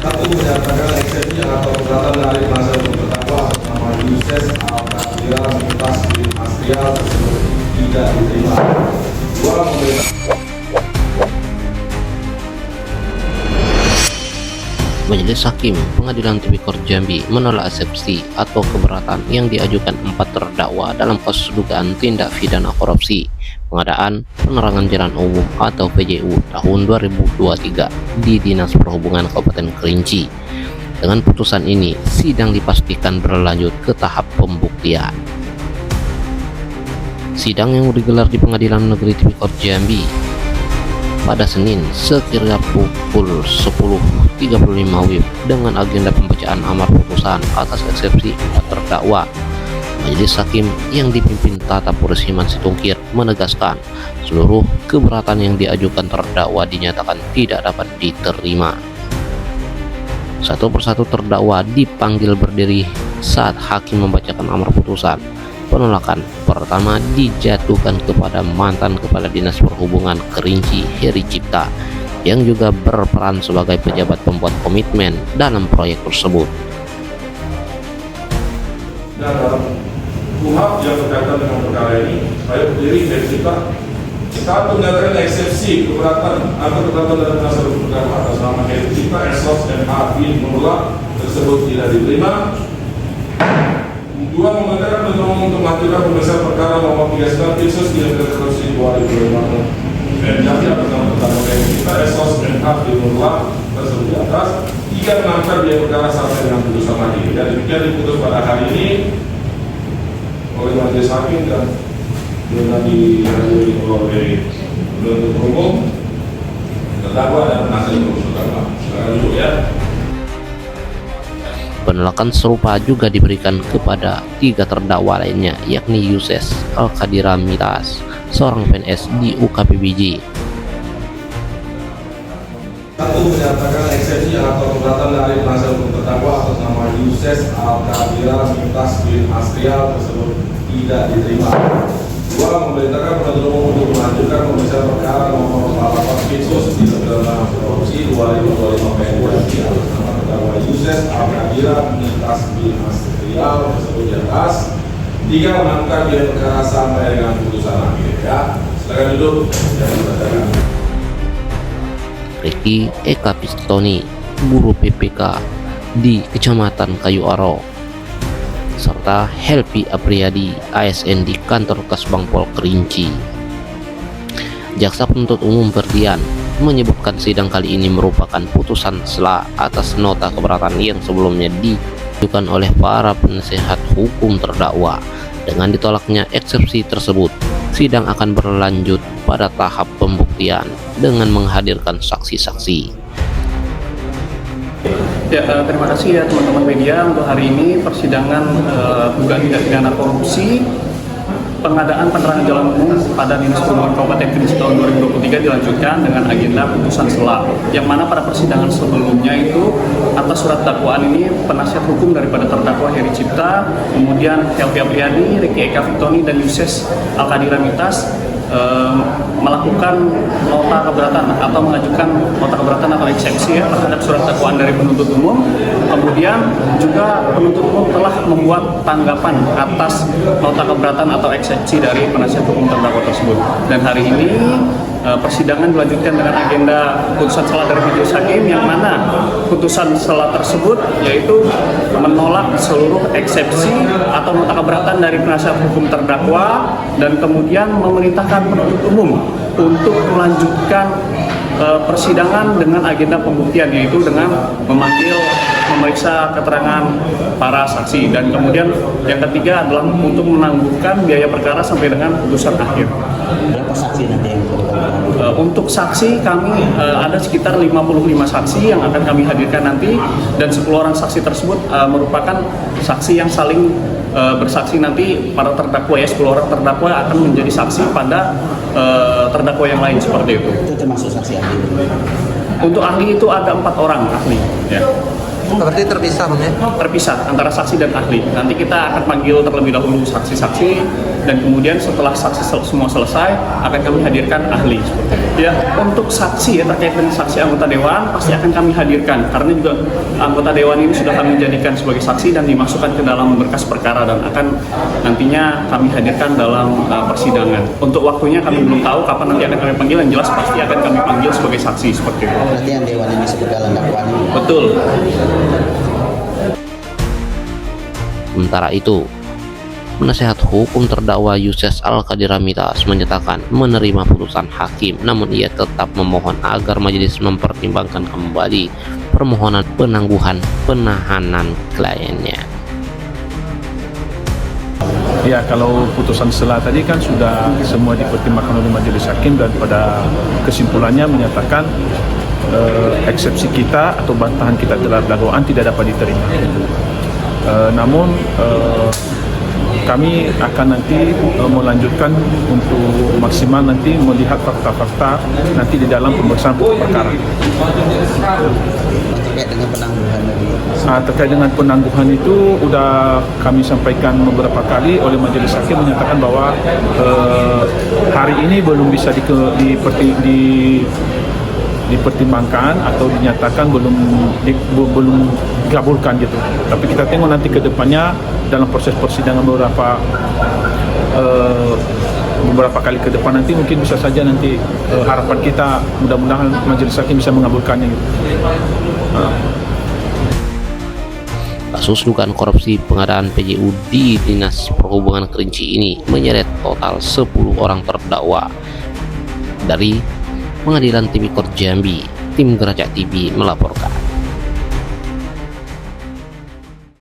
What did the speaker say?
Satu, menyatakan eksepsi atau keberatan dari penasihat hukum terdakwa atas nama Yuses Al-Qadira Mitas bin Asrial tersebut tidak diterima. Dua, Majelis Hakim Pengadilan Tipikor Jambi menolak eksepsi atau keberatan yang diajukan 4 terdakwa dalam kasus dugaan tindak pidana korupsi pengadaan penerangan jalan umum atau PJU tahun 2023 di Dinas Perhubungan Kabupaten Kerinci. Dengan putusan ini, sidang dipastikan berlanjut ke tahap pembuktian. Sidang yang digelar di Pengadilan Negeri Tipikor Jambi pada Senin sekira pukul 10.35 WIB dengan agenda pembacaan amar putusan atas eksepsi 4 terdakwa. Majelis Hakim yang dipimpin Tata Pursiman Situngkir menegaskan seluruh keberatan yang diajukan terdakwa dinyatakan tidak dapat diterima. Satu persatu terdakwa dipanggil berdiri saat hakim membacakan amar putusan. Penolakan pertama dijatuhkan kepada mantan Kepala Dinas Perhubungan Kerinci Heri Cipta yang juga berperan sebagai pejabat pembuat komitmen dalam proyek tersebut. Nah, dalam KUHP yang berkaitan dengan perkara ini, saya berdiri Heri Cipta. Satu, menyatakan eksepsi keberatan atau keberatan dari penasihat hukum terdakwa atas nama Heri Cipta Esos MH bin Nurullah tersebut tidak diterima. Dua, mengatakan penuntut umum untuk melakukan pemeriksaan perkara nomor 39 Pinsus di Korupsi 2005 dan Jambi atas nama terdakwa Heri Cipta Esos MH bin Nurullah tersebut di atas. Tiga, menangkap biaya perkara sampai dengan putusan lagi. Dan demikian diputus pada hari ini oleh Majelis Hakim dan dengan dihadiri oleh penuntut umum, terdakwa dan penasihat hukum terdakwa. Sekarang dulu ya. Penolakan serupa juga diberikan kepada 3 terdakwa lainnya, yakni Yuses Al-Qadira Mitas, seorang PNS di UKPBJ. Satu, menyatakan eksepsi atau keberatan dari penasihat hukum terdakwa atas nama Yuses Al-Qadira Mitas bin Asrial tersebut tidak diterima. Dua, memerintahkan penuntut umum untuk melanjutkan pemeriksaan perkara nomor 48 Pinsus di Pidana Korupsi 2025 PN Jambi atas nama terdakwa Yuses Al-Qadira Mitas bin Asrial tersebut di atas. Tiga, menangkap biaya perkara sampai dengan putusan akhir. Ya, silakan duduk. Jangan dibacakan. Ricky Eka Pistoni, Guru PPK di Kecamatan Kayu Aro, serta Helpi Apriyadi, ASN di Kantor Kasbangpol Kerinci. Jaksa penuntut umum Ferdian menyebutkan sidang kali ini merupakan putusan sela atas nota keberatan yang sebelumnya diajukan oleh para penasehat hukum terdakwa. Dengan ditolaknya eksepsi tersebut, sidang akan berlanjut pada tahap pembuktian dengan menghadirkan saksi-saksi. Ya, terima kasih ya teman-teman media. Untuk hari ini persidangan dugaan tindak pidana korupsi pengadaan penerangan jalan umum pada Dinas Perhubungan Kabupaten Kerinci tahun 2023 dilanjutkan dengan agenda putusan sela. Yang mana pada persidangan sebelumnya itu atas surat dakwaan ini penasihat hukum daripada terdakwa Heri Cipta, kemudian Helpi Apriyadi, Ricky Eka Pistoni dan Yuses Al-Qadira Mitas melakukan nota keberatan atau mengajukan nota keberatan atau eksepsi ya, terhadap surat dakwaan dari penuntut umum. Kemudian juga penuntut umum telah membuat tanggapan atas nota keberatan atau eksepsi dari penasihat hukum terdakwa tersebut. Dan hari ini persidangan dilanjutkan dengan agenda putusan sela dari Majelis Hakim, yang mana putusan sela tersebut yaitu menolak seluruh eksepsi atau nota keberatan dari penasihat hukum terdakwa dan kemudian memerintahkan penuntut umum untuk melanjutkan persidangan dengan agenda pembuktian, yaitu dengan memeriksa keterangan para saksi, dan kemudian yang ketiga adalah untuk menangguhkan biaya perkara sampai dengan putusan akhir. Berapa saksi nanti yang untuk saksi kami ada sekitar 55 saksi yang akan kami hadirkan nanti, dan 10 orang saksi tersebut merupakan saksi yang saling bersaksi nanti para terdakwa ya. 10 orang terdakwa akan menjadi saksi pada terdakwa yang lain seperti itu. Itu termasuk saksi ahli? Untuk ahli itu ada 4 orang ahli ya. Berarti terpisah Bang ya? Terpisah antara saksi dan ahli. Nanti kita akan panggil terlebih dahulu saksi-saksi dan kemudian setelah saksi semua selesai akan kami hadirkan ahli. Ya, untuk saksi ya terkait dengan saksi anggota dewan pasti akan kami hadirkan karena juga anggota dewan ini sudah kami jadikan sebagai saksi dan dimasukkan ke dalam berkas perkara dan akan nantinya kami hadirkan dalam persidangan. Untuk waktunya kami belum tahu kapan nanti akan kami panggil, yang jelas pasti akan kami panggil sebagai saksi seperti itu. Berarti yang dewan yang disebut dalam dakwaan ini. Betul. Sementara itu, penasehat hukum terdakwa Yuses Al-Qadiramitas menyatakan menerima putusan hakim, namun ia tetap memohon agar majelis mempertimbangkan kembali permohonan penangguhan penahanan kliennya. Ya, kalau putusan selah tadi kan sudah semua dipertimbangkan oleh majelis hakim dan pada kesimpulannya menyatakan eksepsi kita atau bantahan kita terhadap dakwaan tidak dapat diterima. Namun kami akan nanti melanjutkan untuk maksimal nanti melihat fakta-fakta nanti di dalam pemeriksaan pokok perkara. Terkait dengan penangguhan tadi. Terkait dengan penangguhan itu sudah kami sampaikan beberapa kali oleh majelis hakim menyatakan bahwa hari ini belum bisa dipertimbangkan atau dinyatakan belum dikabulkan gitu. Tapi kita tengok nanti ke depannya dalam proses persidangan beberapa kali ke depan nanti mungkin bisa saja nanti harapan kita mudah-mudahan majelis hakim bisa mengabulkannya gitu. Kasus dugaan korupsi pengadaan PJU di Dinas Perhubungan Kerinci ini menyeret total 10 orang terdakwa. Dari Pengadilan Tipikor Jambi, tim Gerajak TV melaporkan.